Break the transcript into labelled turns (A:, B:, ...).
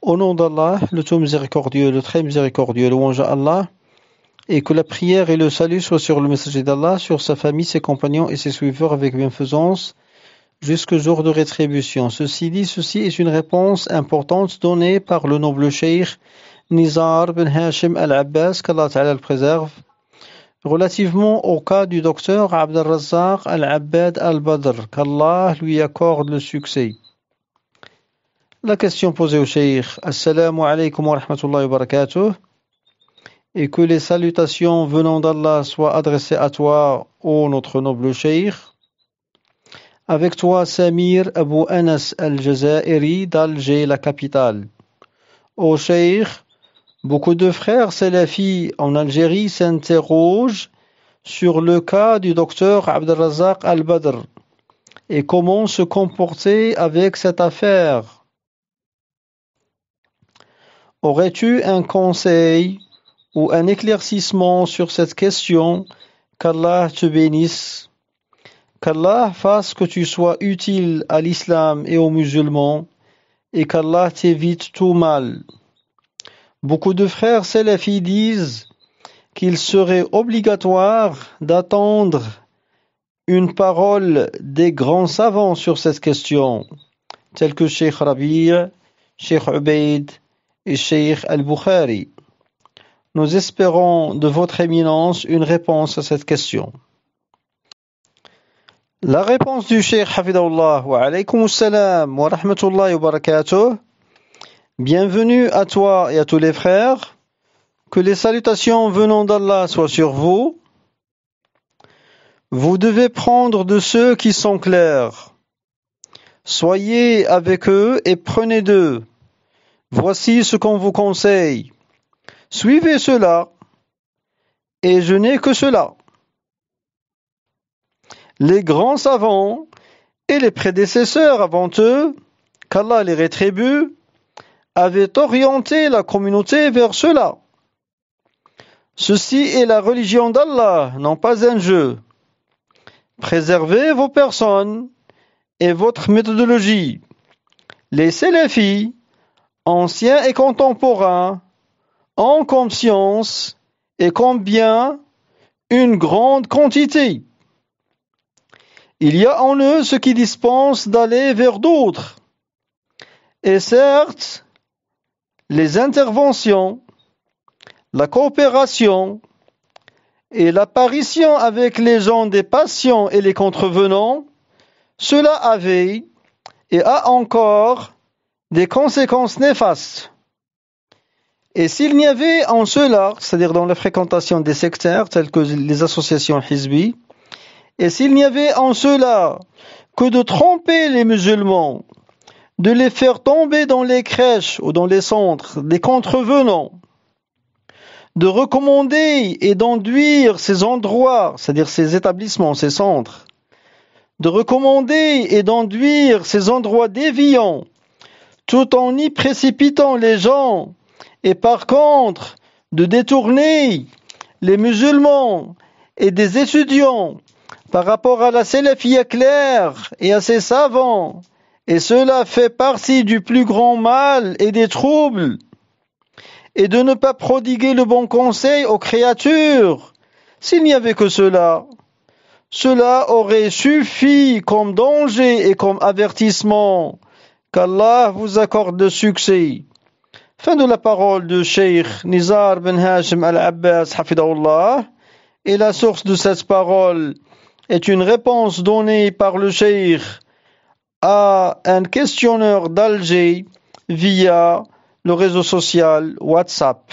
A: Au nom d'Allah, le tout miséricordieux, le très miséricordieux, louange à Allah, et que la prière et le salut soient sur le messager d'Allah, sur sa famille, ses compagnons et ses suiveurs avec bienfaisance, jusqu'au jour de rétribution. Ceci est une réponse importante donnée par le noble cheikh Nizar ben Hashim al-Abbas, qu'Allah Ta'ala le préserve, relativement au cas du docteur Abdelrazak al-Abbad al-Badr, qu'Allah lui accorde le succès. La question posée au cheikh: Assalamu alaikum wa rahmatullahi wa barakatuh, et que les salutations venant d'Allah soient adressées à toi, ô notre noble cheikh. Avec toi, Samir Abu Anas al-Jazairi d'Alger, la capitale. Ô cheikh, beaucoup de frères salafis en Algérie s'interrogent sur le cas du docteur Abdelrazak al-Badr et comment se comporter avec cette affaire. Aurais-tu un conseil ou un éclaircissement sur cette question? Qu'Allah te bénisse. Qu'Allah fasse que tu sois utile à l'islam et aux musulmans, et qu'Allah t'évite tout mal. Beaucoup de frères salafis disent qu'il serait obligatoire d'attendre une parole des grands savants sur cette question, tels que Cheikh Rabi', Cheikh Ubaid et Cheikh al-Bukhari. Nous espérons de votre éminence une réponse à cette question. La réponse du Cheikh Hafidahullah wa alaykum assalam wa rahmatullahi wa barakatuh. Bienvenue à toi et à tous les frères. Que les salutations venant d'Allah soient sur vous. Vous devez prendre de ceux qui sont clairs. Soyez avec eux et prenez d'eux. Voici ce qu'on vous conseille. Suivez cela, et je n'ai que cela. Les grands savants et les prédécesseurs avant eux, qu'Allah les rétribue, avaient orienté la communauté vers cela. Ceci est la religion d'Allah, non pas un jeu. Préservez vos personnes et votre méthodologie. Les salafis, anciens et contemporains, ont conscience et combien une grande quantité. Il y a en eux ce qui dispense d'aller vers d'autres. Et certes, les interventions, la coopération et l'apparition avec les gens des patients et les contrevenants, cela avait et a encore des conséquences néfastes. Et s'il n'y avait en cela, c'est-à-dire dans la fréquentation des sectaires tels que les associations hizbi, et s'il n'y avait en cela que de tromper les musulmans, de les faire tomber dans les crèches ou dans les centres des contrevenants, de recommander et d'enduire ces endroits, c'est-à-dire ces établissements, ces centres, de recommander et d'enduire ces endroits déviants, tout en y précipitant les gens, et par contre, de détourner les musulmans et des étudiants par rapport à la salafia claire et à ses savants, et cela fait partie du plus grand mal et des troubles, et de ne pas prodiguer le bon conseil aux créatures. S'il n'y avait que cela, cela aurait suffi comme danger et comme avertissement. Qu'Allah vous accorde le succès. Fin de la parole de Cheikh Nizar ben Hashim al-Abbas Hafidahullah. Et la source de cette parole est une réponse donnée par le Cheikh à un questionneur d'Alger via le réseau social WhatsApp.